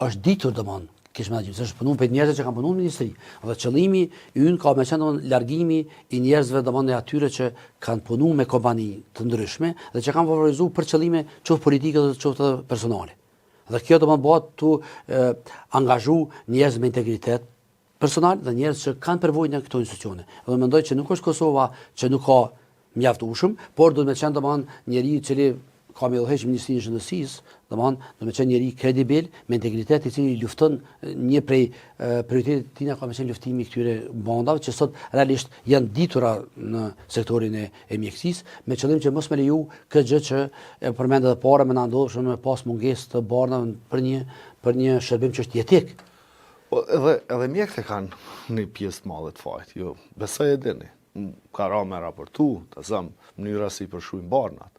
është ditur domon keq menaxhim, se është punuar për njerëz që kanë punuar në ministri. Dhe qëllimi i ynë ka me qenë domon largimi i njerëzve domon e atyre që kanë punuar me kompani të ndryshme dhe që kanë favorizuar për qëllime qoftë politike dhe qoftë personale. Dhe kjo domon bëhet tu angazhu njerëz me integritet personal dhe njerëz që kanë përvojë në këto institucione. Dhe mendoj që nuk është Kosova që nuk ka mjaftueshëm, por duhet të qenë domon njeriu i cili ka me udhëheq Ministrinë e Shëndetësisë, domon duhet të qenë njeriu kredibil me integritet i cili lufton një prej prioritetet tina ka me qenë luftimi i këtyre bandave që sot realisht janë ditura në sektorin e mjekësisë, me qëllim që mos me leju këtë gjë që e përmend edhe para me na ndodh shumë me pas mungesë të barnave për një shërbim që është jetik. Po edhe mjekët e kanë një pjesë të madhe të fajt. Jo, besoj e dini. Ka ra me raportu, të zëmë mënyra si përshujnë barnat,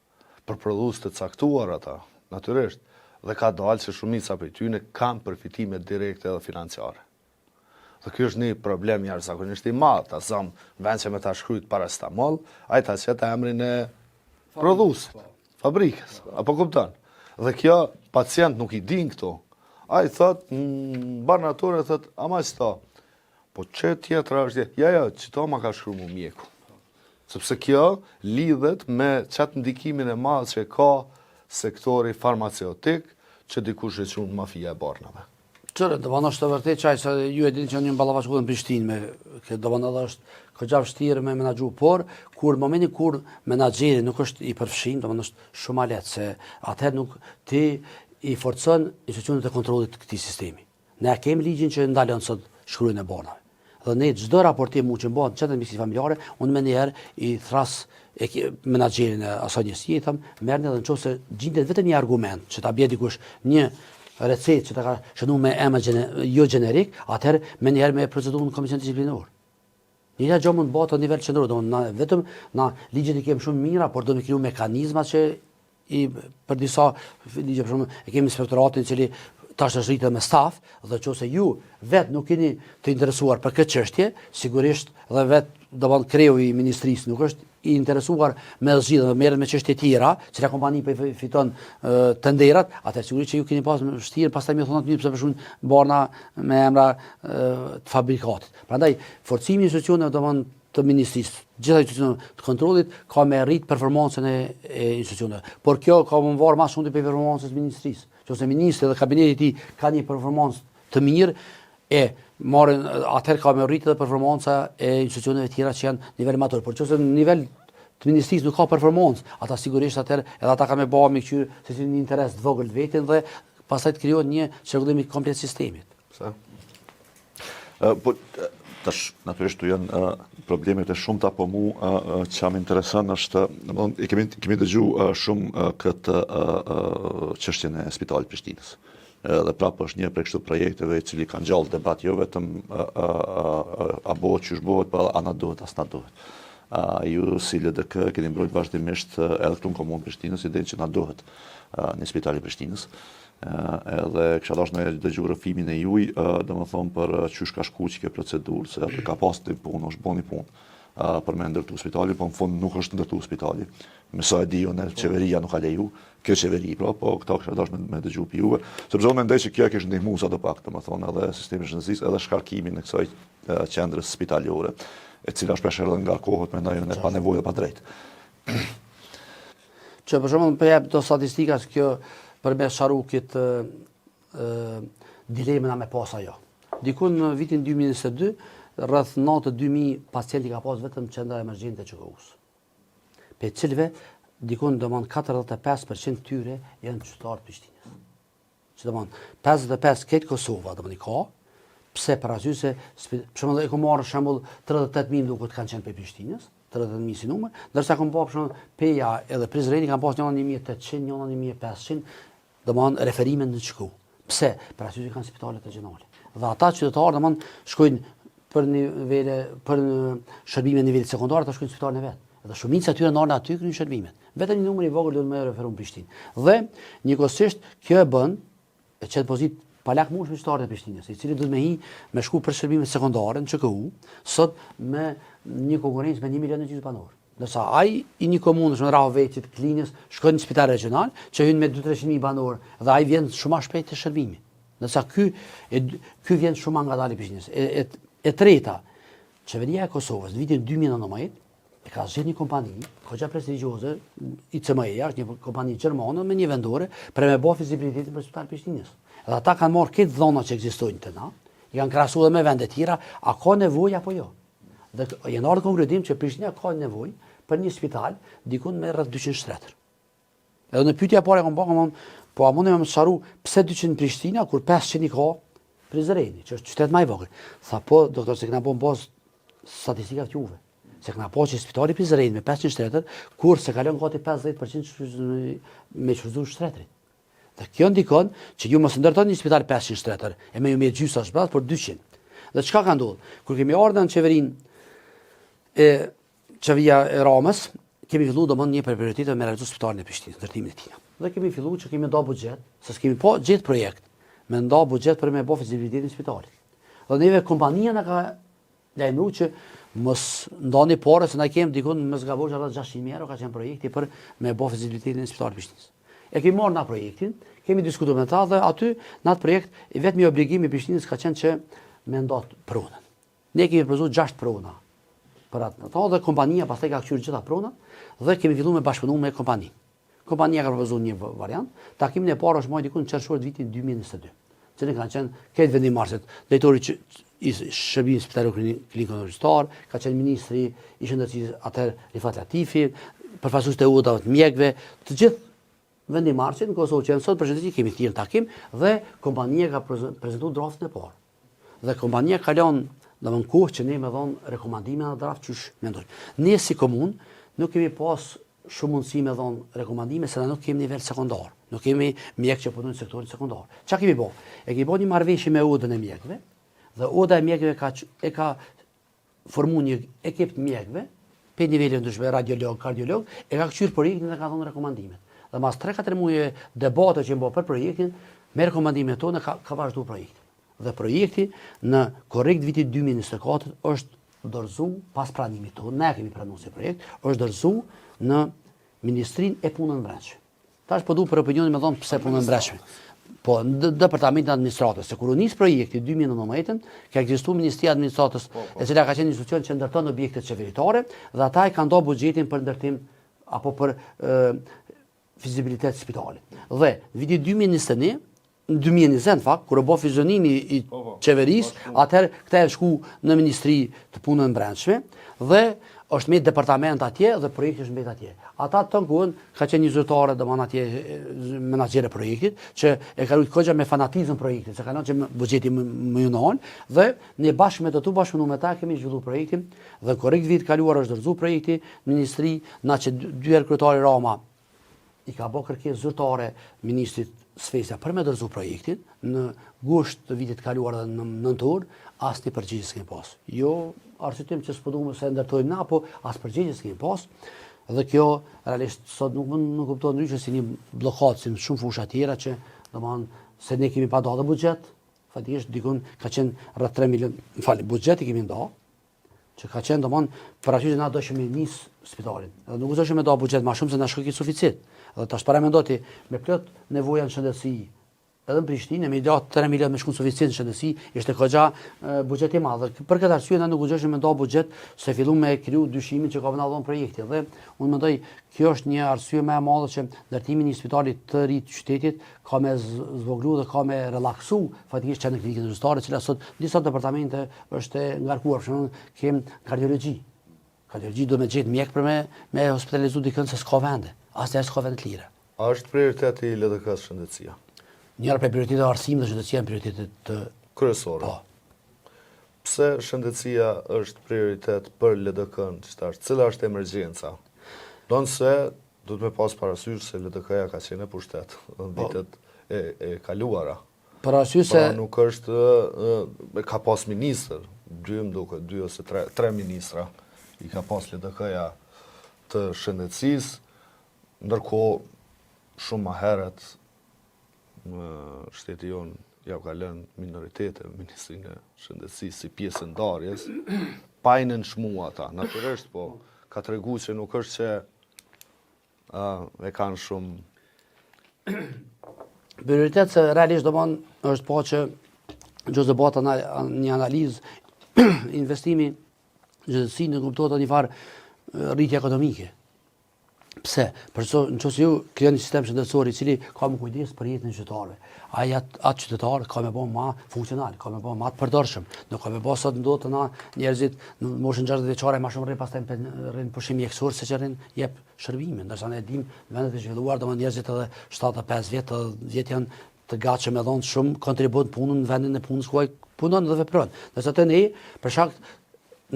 për prodhues të caktuar ata, natyrisht, dhe ka dalë që shumica prej tyre kanë përfitime direkte dhe financiare. Dhe kjo është një problem jashtëzakonisht i madh, të zëmë vend që me ta shkruajt paracetamol, ai ta qetë emrin e prodhuesit, fabrikës, apo kupton. Dhe kjo pacient nuk i din këto. A i thot, barnatore thot, ama qëta, po që tjetra është, ja, qëta ma ka shkru mu mjeku. Sepse kjo lidhet me qatë ndikimin e madhë që ka sektori farmaceutik, që dikush e qunë mafia e barnave. Qërë, do banë është të vërtet qaj, se ju e dini që një ballafaqohet në Prishtinë, me do banë edhe është këgja vështirë me menaxhu, por kur momentin kur menaxheri nuk është i përfshim, do banë është shumë lehtë, se atëherë nuk ti i forcon institucionet e kontrollit të këtij sistemi. Ne kemi ligjin që ndalon sot shkruajnë e barnave. Dhe ne çdo raportim që bëhet çetë mbi familjare, unë më njëherë i thras menaxherin e asaj njësie, i them, merrni edhe nëse gjendet vetëm një argument që ta bie dikush një recetë që ta ka shënuar me emër jo gjenerik, atëherë më njëherë me procedurën në komision disiplinor. Njëra gjë mund bëhet në nivel qendror, domethënë vetëm na ligjet i kemi shumë mira, por do të krijojmë mekanizma që për disa ligje për shembull e kemi inspektoratin i cili tash është rritë me staf, dhe nëse ju vetë nuk keni të interesuar për këtë çështje, sigurisht dhe vetë do të kreu i ministrisë nuk është i interesuar me zgjidhje, merret me çështje tjera, çela kompani po fiton tenderat, atë sigurisht që ju keni pas vështirë, pastaj më thonë atë pse për shkak barna me emra të fabrikatit. Prandaj forcimi i institucioneve të ministrisë, gjitha institucionet të kontrollit ka me rrit performancën e institucioneve. Por kjo ka më varë më shumë te performancës së ministrisë. Nëse ministri dhe kabineti i tij ka një performancë të mirë, marrin atëherë ka me rrit edhe performanca e institucioneve tjera që janë nivel amator. Por nëse në nivel të ministrisë nuk ka performancë, ata sigurisht atëherë edhe ata kanë me bëu me qyr se si një interes të vogël vetin dhe pastaj të krijohet një çrregullim i komplet sistemit. Pse? Po tash natyrisht janë problemet e shumta, po mu që më intereson është, domethënë kemi dëgjuar shumë këtë çështjen e Spitalit Prishtinës. Dhe prapë është një prej këto projekteve i cili kanë gjallë debat, jo vetëm a bëhet çysh bëhet, po a na duhet, as na duhet. Ju si LDK keni mbrojtur vazhdimisht edhe këtu në komunë Prishtinës idenë që na duhet në Spitali Prishtinës. Edhe kisha dashur në dëgju rrëfimin e juaj, domethënë për çysh ka shkuar kjo procedurë, se atë ka pas të punë, është bëni punë për me ndërtu spitali, po në fund nuk është ndërtu spitali. Me sa e di unë, qeveria nuk ka leju, kjo qeveri, po këta kisha dashur me dëgju për juve, sepse unë mendoj që kjo kishte ndihmuar sa do pak, domethënë edhe sistemi shëndetësisë, edhe shkarkimin e kësaj qendrës spitalore, e cila shpesh edhe ngarkohet me ndonjë pa nevojë pa drejt. Që për shembull për jap do statistika se kjo përmes Sharukit dilemën me pas ajo. Dikun në vitin 2022 rreth 92.000 pacientë ka pas vetëm qendra emergjente e QKU-s. Pe cilëve dikun domon 45% tyre janë qytetarë të Prishtinës. Që domon 55 këtë Kosova domon i ka, pse për arsye se për shembull e marr shembull 38.000 duket kanë qenë pe Prishtinës, 30.000 si numër, ndërsa kanë pa për shembull Peja edhe Prizreni kanë pas njëra 1.800, njëra 1.500, domon referime në QKU. Pse? Për arsye se kanë spitale regionale. Dhe ata qytetarë domon shkojnë për shërbime në nivel sekondar, ata shkojnë në spitalin e vet. Dhe shumica aty ndonë aty kryejnë shërbimet. Vetëm një numër i vogël do të më referon Prishtinë. Dhe njëkohësisht kjo e bën e çet pozit palak mush me qytetarët e Prishtinës, i cili duhet me hi me shku për shërbimet sekondare në QKU, sot me një konkurrencë me 1 milion e gjysmë banor. Ndërsa ai i një komunë në rrah vetit Klinës shkon në spital regional, që hyn me 200-300.000 banor dhe ai vjen shumë më shpejt te shërbimi. Ndërsa ky vjen shumë ngadalë i Prishtinës. E treta, qeveria e Kosovës në vitin 2019 e ka zgjedhur një kompani, goxha prestigjioze, ICME, është një kompani gjermane me një vendore për me bëu fizibilitetin për Spitalin Prishtinës. Dhe ata kanë marrë këtë dhona që ekzistojnë të na, i kanë krahasuar me vende tjera, a ka nevojë apo jo. Dhe janë ardhur konkludim që Prishtina ka nevojë për një spital dikun me rreth 200 shtetër. Edhe në pyetja parë kam bën, po a mundem të sharu pse 200 në Prishtina kur 500 i ka Prizreni, që është qytet më i vogël. Tha po, doktor, se kena bën pas statistikat juve. Se kena po që spitali Prizreni me 500 shtetër, kur se kalon gati 50% me shfrytzuar shtetërit. Dhe kjo ndikon që ju mos ndërtoni një spital 500 shtetër, e me ju me gjysa shpat por 200. Dhe çka ka ndodhur? Kur kemi ardhur në qeverinë e qeveria e Ramës, kemi filluar domon një prioritet me realizuar spitalin e Prishtinës, ndërtimin e tij. Dhe kemi filluar që kemi nda buxhet, se kemi po gjetë projekt me nda buxhet për me bëu fizibilitetin e spitalit. Dhe neve kompania na ka lajmëruar që mos ndani parë se na kemi dikon më zgavosh rreth 600.000 euro ka qenë projekti për me bëu fizibilitetin e spitalit Prishtinës. E kemi marrë në projektin, kemi diskutuar me ta dhe aty në atë projekt vetëm i obligimi i Prishtinës ka qenë që me ndot pronën. Ne kemi propozuar 6 prona për atë. Dhe kompania pastaj ka kthyer gjitha pronat dhe kemi filluar me bashkëpunim me kompaninë. Kompania ka propozuar një variant. Takimin e parë është marrë diku në qershor të vitit 2022. Që ne kanë qenë këtë vendimarrësit, drejtori i shërbimit spitalar klinik universitar, ka qenë ministri i shëndetësisë atëherë Rifat Latifi, përfaqësues të udhave të mjekëve, të gjithë vendimarrësit në Kosovë që sot përshëndetje kemi thirrë takim dhe kompania ka prezantuar draftin e parë. Dhe kompania ka lënë domthon kohë që ne më dhon rekomandime në draft çish mendojmë. Ne si komunë nuk kemi pas shumë mundësi me dhon rekomandime se na nuk kemi nivel sekondar. Nuk kemi mjekë që punojnë në sektorin sekondar. Çka kemi bë? E kemi bën një marrëveshje me udhën e mjekëve dhe oda e mjekëve ka formuar një ekip të mjekëve pe nivelin ndryshme radiolog, kardiolog, e ka kthyer projektin dhe ka dhënë rekomandimet. Dhe mas 3-4 muaj debate që bë për projektin, me rekomandimet tona ka vazhduar projekti. Dhe projekti në korrekt vitit 2024 është dorëzuar pas pranimit tonë. Ne kemi pranuar si projekt, është dorëzuar në Ministrinë e Punës Brendshme. Tash po du për opinionin me thonë pse punën brendshme. Po, në Departamentin e Administratës, se kur u nis projekti 2019, ka ekzistuar Ministria e Administratës, e cila ka qenë institucion që ndërton objektet qeveritare dhe ata i kanë dhënë buxhetin për ndërtim apo për fizibilitet spitalit. Dhe në vitin 2021, në 2020 fakt, kur u bë fizionimi i qeverisë, atëherë këta e shku në Ministri të Punës Brendshme dhe është me departament atje dhe projekti është mbet atje. Ata të tënkuën ka qenë një zyrtare domon atje menaxhere projektit që e ka luajtur kohë me fanatizëm projektit, se kanë që buxheti më junon dhe ne bashkë me të bashkëpunuar me ta kemi zhvilluar projektin dhe korrekt vit kaluar është dorëzuar projekti në ministri, na që dy herë kryetari Rama i ka bërë kërkesë zyrtare ministrit Sfesja për me dorëzuar projektin në gusht të vitit kaluar dhe në nëntor, asnjë përgjigje s'kemi pas. Jo arsyetim që s'po duam se ndërtojmë na, po as përgjigje s'kemi pas. Dhe kjo realisht sot nuk kuptohet ndryshe si një bllokat si në shumë fusha tjera që domthon se ne kemi pa dhënë buxhet, fatikisht dikun ka qenë rreth 3 milion, buxheti kemi nda, që ka qenë domthon për arsye që na doshim të nis spitalin. Edhe nuk doshim të dha buxhet më shumë se na shkoi suficit. Edhe tash para mendoti me plot nevoja në shëndetësi. Edhe në Prishtinë me idea 3 milion me shkon suficient në shëndetësi, ishte goxha buxhet i madh. Për këtë arsye ne nuk guxojmë me nda buxhet se filluam me kriju dyshimin që ka vënë dhon projekti. Dhe unë mendoj kjo është një arsye më e madhe që ndërtimi i një spitali të ri të qytetit ka me zvoglu dhe ka me relaksu fatikisht që në klinikën universitare, cila sot disa departamente është e ngarkuar, për shembull kem kardiologji. Kardiologji do me gjetë mjek për me hospitalizu dikën se s'ka vende. Asnjëherë s'ka vende të lira. A është prioritet i LDK-s shëndetësia? Njëra prej prioritetet arsimit dhe shëndetësia janë prioritetet të kryesore. Po. Pse shëndetësia është prioritet për LDK-n, cila është emergjenca? Donë se duhet me pas parasysh se LDK-ja ka qenë e pushtet në vitet e kaluara. Parasysh se nuk është ka pas ministër, dy ose tre ministra i ka pas LDK-ja të shëndetësisë, ndërkohë shumë më herët shteti jonë ja ka lënë minoritete Ministrinë e Shëndetësisë si pjesë ndarjes, pa i nënshmua ata. Natyrisht, po, ka tregu që nuk është që e kanë shumë... Prioritet se realisht domon është po që gjose bota një analizë investimi shëndetësi në kuptohet një farë rritje ekonomike. Pse? Përso në qëse ju krijon një sistem shëndetësor i cili ka më kujdes për jetën e qytetarëve. Ai atë qytetar ka më bën më funksional, ka më bën më të përdorshëm. Nuk ka më bën sot ndodhet të na njerëzit në moshën 60 vjeçare më shumë rrin pastaj rrin pushim mjekësor se që rrin jep shërbime, ndërsa ne dim vendet e zhvilluar domethënë njerëzit edhe 75 vjet, 10 janë të gatshëm me dhon shumë kontribut punën në vendin e punës ku ai punon dhe vepron. Ndërsa te ne për shkak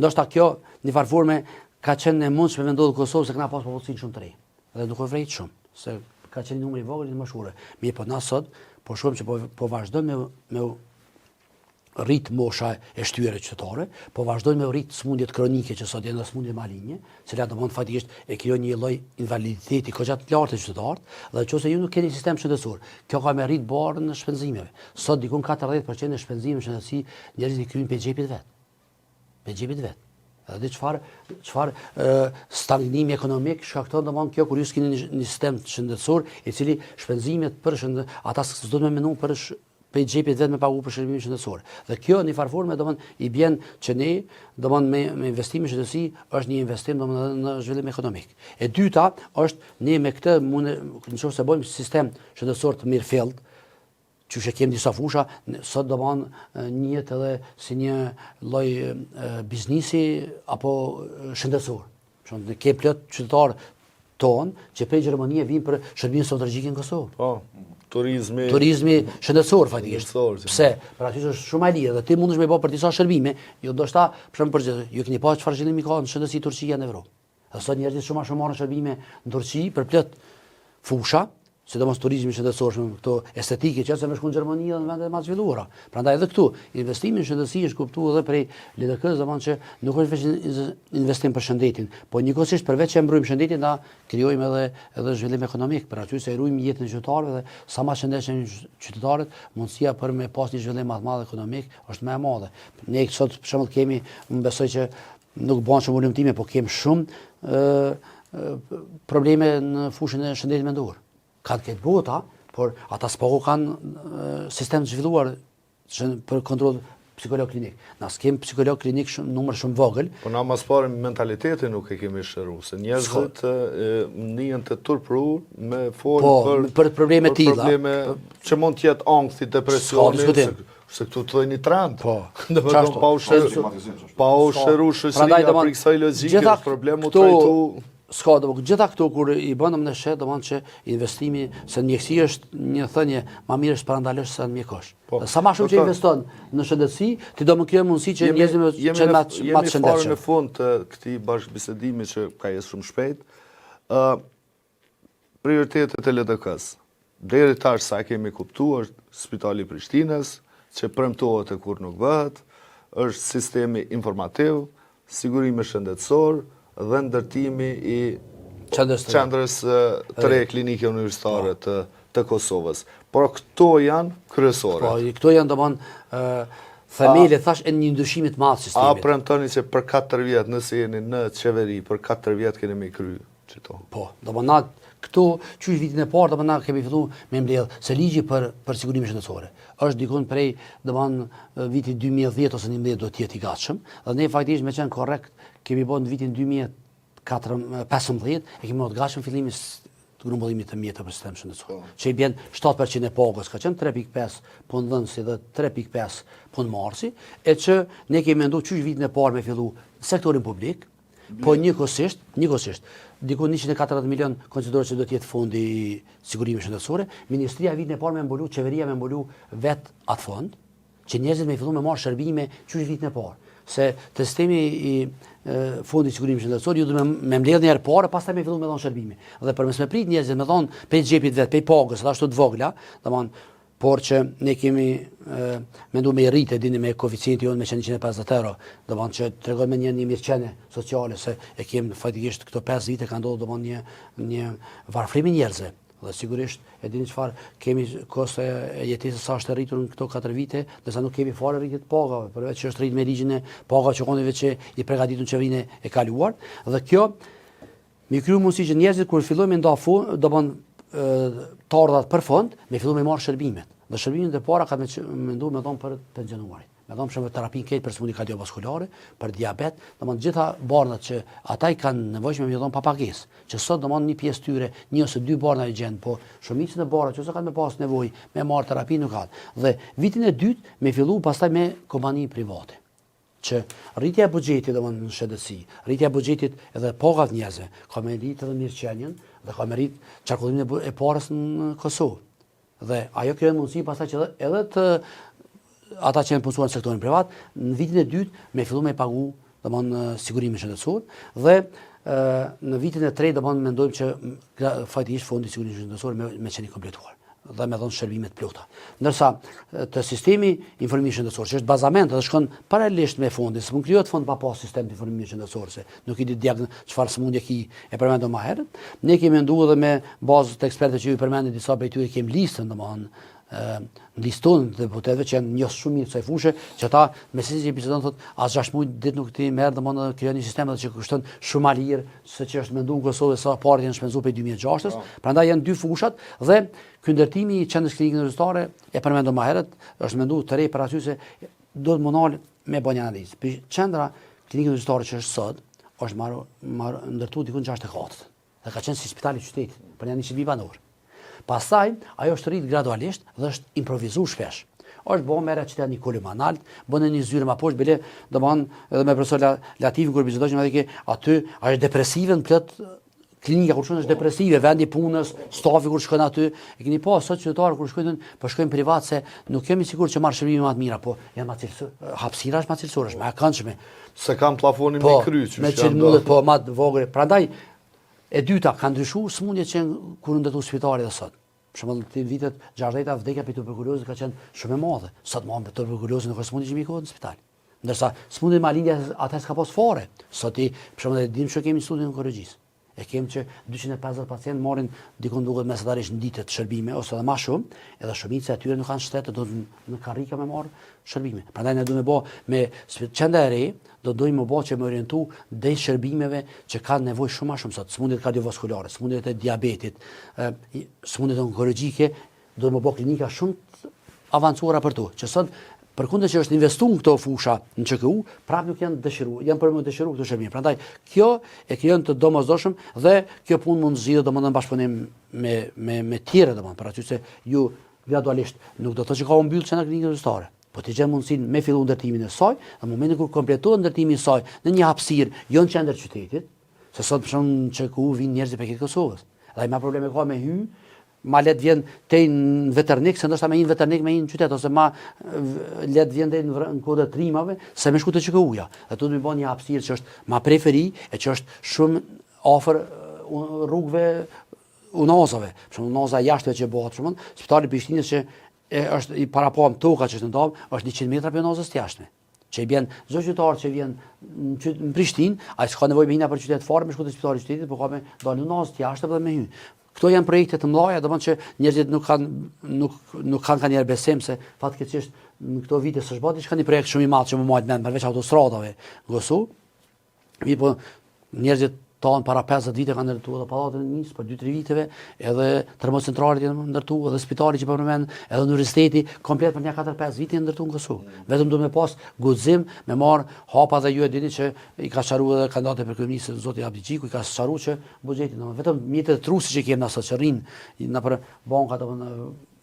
ndoshta kjo në farë forme ka qenë e mundshme me ndodhur Kosovë se kena pas popullsinë shumë të re. Dhe nuk e vrejt shumë, se ka qenë numri i vogël i mëshure. Mirë, po na sot po shohim që po vazhdojmë me rrit mosha e shtyre qytetare, po vazhdojmë me rrit smundjet kronike që sot janë smundje maligne, cilat domosdoshmë fatikisht e krijojnë një lloj invaliditeti goxha të lartë të qytetarët, dhe nëse ju nuk keni sistem shëndetësor, kjo ka me rrit barën në shpenzimeve. Sot dikun 40% e shpenzimeve në shëndetësi njerëzit i kryjnë pe xhepit vet. Pe xhepit vet. Edhe çfarë stagnimi ekonomik shkakton domthonë kjo kur ju s'keni një sistem shëndetësor i cili shpenzimet për ata s'do të më menu për pe xhepit vetëm me pagu për shërbimin shëndetësor. Dhe kjo në farforme domthonë i bën që ne domthonë me investimin në shëndetësi është një investim domthonë në zhvillim ekonomik. E dyta është ne me këtë nëse bëjmë sistem shëndetësor të mirëfillt, që kemi disa fusha, sot domthonë njihet edhe si një lloj biznesi apo shëndetësor. Ne kemi plot qytetarë tonë që prej Gjermanie vinë për shërbimin stomatologjik në Kosovë. Po, turizmi shëndetësor faktikisht. Pse? Për aty është shumë e lirë dhe ti mundesh me bë për disa shërbime, jo ndoshta për shembull ju keni pa çfarë zhvillimi ka në shëndetësi Turqia në Evropë. Dhe sot njerëzit shumë marrin shërbime në Turqi për plot fusha, sidomos turizmi shëndetësor, këto estetike që më shkon në Gjermani dhe në vendet më të zhvilluara. Prandaj edhe këtu investimi në shëndetësi është kuptuar edhe prej LDK-s, domethënë që nuk është vetëm investim për shëndetin, po njëkohësisht përveç që mbrojmë shëndetin, na krijojmë edhe zhvillim ekonomik, për aty se ruajmë jetën e qytetarëve dhe sa më shëndetshëm qytetarët, mundësia për me pas një zhvillim më të madh ekonomik është më e madhe. Ne sot për shembull kemi, unë besoj që nuk bën shumë volumtime, po kemi shumë probleme në fushën e shëndetit mendor. Kanë këtë bota, por ata s'po kanë sistem të zhvilluar për kontroll psikolog klinik. Na s'kem psikolog klinik numër shumë vogël. Po na mas pari mentalitetin nuk e kemi shëruar, se njerëzit ndihen të turpëruar me folë për probleme të tilla. Probleme që mund të jetë ankthi, depresioni, se këtu të dhejnë i trend. Po. Pa u shëru shoqëria për kësaj logjike, është problemu të trajtu. S'ka domosdoshmë gjitha këto kur i bën në shet domosdoshmë që investimi se në mjeksi është një thënie më mirë është parandalosh se në mjekosh. Sa më shumë që investon në shëndetësi, ti do më kjo mundësi që njerëzit që më të shëndetshëm. Jemi në fund të këtij bashkëbisedimi që ka jesë shumë shpejt. Prioritetet e LDK-s. Deri tash sa kemi kuptuar është Spitali i Prishtinës, që premtohet e kur nuk bëhet, është sistemi informativ, sigurimi shëndetësor dhe ndërtimi i qendrës të re klinike universitare të Kosovës. Por këto janë kryesore. Po, këto janë domthonë themeli thash e një ndryshimi të madh sistemit. A premtoni që për 4 vjet nëse jeni në qeveri, për 4 vjet keni me kry çito? Po, domthonë këtu qysh vitin e parë domthonë kemi filluar me mbledh se ligji për sigurimin shëndetësor është dikon prej domthonë vitit 2010 ose 2011 do të jetë i gatshëm dhe ne faktikisht me qenë korrekt kemi bën në vitin 2015 e kemi bën të gatshëm fillimin të grumbullimit të mjeteve për sistem shëndetësor. Që i bën 7% e pagës, ka qenë 3.5 punëdhënësi dhe 3.5 punëmarrësi, e që ne kemi menduar qysh vitin e parë me fillu sektorin publik, po njëkohësisht diku 140 milion konsiderohet se do të jetë fondi i sigurimit shëndetësor. Ministria vitin e parë me mbulu, qeveria me mbulu vet atë fond, që njerëzit me fillu me marrë shërbime qysh vitin e parë. Se të sistemi i fondi i sigurimit shëndetësor ju do me mbledh një herë parë, pastaj me fillu me dhon shërbime. Dhe përmes me prit njerëzit me dhon pe xhepit vet, pe pagës, ashtu të vogla, domthonë por që ne kemi menduar me rritë dini me koeficientin jon me 150 euro, domthonë që tregon me një mirëqenie sociale se e kemi faktikisht këto 5 vite ka ndodhur domthonë një varfërim i njerëzve. Dhe sigurisht e dini çfarë kemi kosto e jetesës sa është rritur në këto 4 vite, ndërsa nuk kemi fare rritje të pagave, përveç që është rritur me ligjin e pagave që kondive që i përgatitur çeverinë e kaluar, dhe kjo mi kryu mundësi që njerëzit kur fillojnë me nda fund, të ardhat për fond, me fillu me marrë shërbimet. Dhe shërbimet e para ka mendu me dhonë për pensionuarit. Me dhonë për terapin ketë për sëmundje kardiovaskulare, për diabet, domthonë gjitha barnat që ata i kanë nevojshme me dhonë pa pagesë, që sot domthonë një pjesë tyre, 1 ose 2 barna i gjenë, po shumicën e barnat që ose kanë me pas nevojë me marrë terapi nuk kanë. Dhe vitin e dytë me fillu pastaj me kompani private. Që rritja e buxhetit domthonë në shëndetësi, rritja e buxhetit edhe pagat njerëzve, ka me rritë edhe mirëqenien dhe ka me rritë qarkullimin e parës në Kosovë. Dhe ajo krijon mundësi pastaj që edhe të ata që janë punësuar në sektorin privat, në vitin e dytë me fillu me pagu domthonë sigurimin shëndetësor dhe në vitin e tretë domthonë mendojmë që faktikisht fondi i sigurimit shëndetësor me qenë i kompletuar dhe me dhënë shërbimet plota. Ndërsa të sistemi informimit shëndetësor, që është bazament dhe shkon paralelisht me fondi, s'mund krijohet fond pa pas sistem të informimit shëndetësor, se nuk i di çfarë sëmundje ki e përmendëm më herët. Ne kemi menduar edhe me bazë të ekspertëve që ju përmendën disa prej tyre kemi listën domthonë në liston të deputetëve që janë njohur shumë mirë kësaj fushë, që ata mesazhi që bisedon thotë as 6 muaj ditë nuk ti merr domosdoshmë krijon një sistem që kushton shumë më lirë se që është menduar në Kosovë sa parë janë shpenzuar për 2006-s. Prandaj janë dy fushat dhe ky ndërtimi i qendrës klinikës universitare e përmendëm më herët, është menduar të re për aty se do të mundon me bën një analizë. Qendra klinikës universitare që është sot është ndërtuar diku në 64 dhe ka qenë si spitali i qytetit për janë 100.000 banor. Pastaj ajo është rrit gradualisht dhe është improvisuar shpesh. Është bën me qytet një kolum analt, bën një zyrë më poshtë, bile domthon edhe me profesor Latif kur bisedojmë edhe që aty është depresive në plot klinika kur shkon është depresive, vendi punës, stafi kur shkon aty, e keni pas sot qytetarë kur shkojnë po shkojnë privat se nuk kemi sigurt që marr shërbime më të mira, po janë më cilësore, hapësira është më cilësore, është më e këndshme. Se kam plafonin me kryq, me çelmullet po më të vogël. Prandaj e dyta ka ndryshuar smundjet që kur ndërtu spitali dhe sot. Për shembull, në vitet 60 vdekja për tuberkulozë ka qenë shumë e madhe. Sot më me tuberkulozën nuk është smundje që mikohet në spital. Ndërsa smundjet malindja atë s'ka pas fare. Sot për shembull, dim që kemi studiin në onkologjisë. E kemi që 250 pacientë marrin dikon duket mesatarisht në ditë të shërbime ose edhe më shumë, edhe shumica e tyre nuk kanë shtetë, do në karrika me marr shërbime. Prandaj ne duhet të bëj me qendra e re, do dojmë më që më orientu drejt shërbimeve që kanë nevojë shumë më shumë sot, smundjet kardiovaskulare, smundjet e diabetit, smundjet onkologjike, do të më bëj klinika shumë avancuara për to, që sot përkundër që është investuar këto fusha në ÇKU, prapë nuk janë dëshiruar, janë për më dëshiruar këto shërbime. Prandaj kjo e krijon të domosdoshëm dhe kjo punë mund zgjidhet domosdoshmë bashkëpunim me tjerë domosdoshmë, për aty se ju gradualisht nuk do të thotë që ka u mbyll qendra klinike universitare, po të gjen mundësinë me fillu ndërtimin e saj, në momentin kur kompletohet ndërtimi i saj në një hapësirë jo në qendër qytetit, se sot për shembull në ÇKU vijnë njerëz për këtë Kosovës. Dhe ai ma probleme ka me hy ma let vjen tej në veternik, se ndoshta me një veternik me një qytet, ose ma let vjen tej në kodët trimave, se me shku të ÇKU-ja. Dhe tu të mi bo një hapësirë që është ma preferi, e që është shumë afër rrugëve unazave. Për shembull, unaza jashtëve që bëhet, për shembull, spitali i Prishtinës që është i parapam toka që është në Tavë, është 100 metra për unazës të jashtme. Që i bjen çdo qytetar që vjen në Prishtinë, ai s'ka nevojë me hina për qytet fare me shku te spitali i qytetit, por ka me dalë unazë të jashtme dhe me hy. Këto janë projekte të mëdha, domethënë që njerëzit nuk kanë kanë besim se fatkeqësisht në këto vite s'është bërë diçka një projekt shumë i madh që më marrë mend përveç autostradave në Kosovë. Mi po njerëzit tonë para 50 vite kanë ndërtuar edhe pallatin e Nis për 2-3 viteve, edhe termocentralet janë ndërtuar, edhe spitali që po përmend, edhe universiteti komplet për një 4-5 vite janë ndërtuar në Kosovë. Vetëm duhet me pas guxim me marr hapa dhe ju e dini që i ka sqaruar edhe kandidati për kryeministër zoti Abdigjiku, i ka sqaruar që buxheti domethënë vetëm mjetet trusi që kemi na sot që rrin në për bankat apo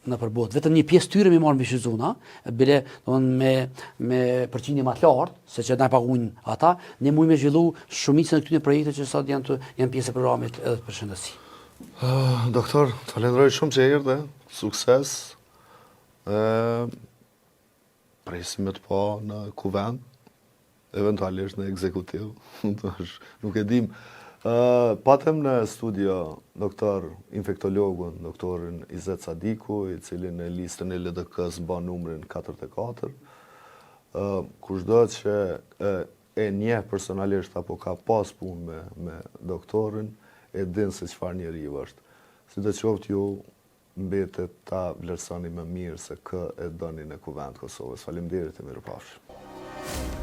në përbot. Vetëm një pjesë tyre mi marrë mbi shizuna, bile me përqindje më të lartë, se që na paguajnë ata, ne mujmë zhvillu shumicën e këtyre projekte që sot janë pjesë e programit edhe për shëndetësi. Doktor, të falenderoj shumë që erdhe, sukses. Presim të pa në kuvend, eventualisht në ekzekutiv, nuk e dim. Patëm në studio doktor infektologun, doktorin Izet Sadiku, i cili në listën e LDK-s ban numrin 44. Kushdo që e njeh personalisht apo ka pas punë me doktorin, e din se çfarë njeriu është. Sidoqoftë ju mbetet ta vlerësoni më mirë se kë e doni në Kuvend Kosovës. Faleminderit e mirupafshim.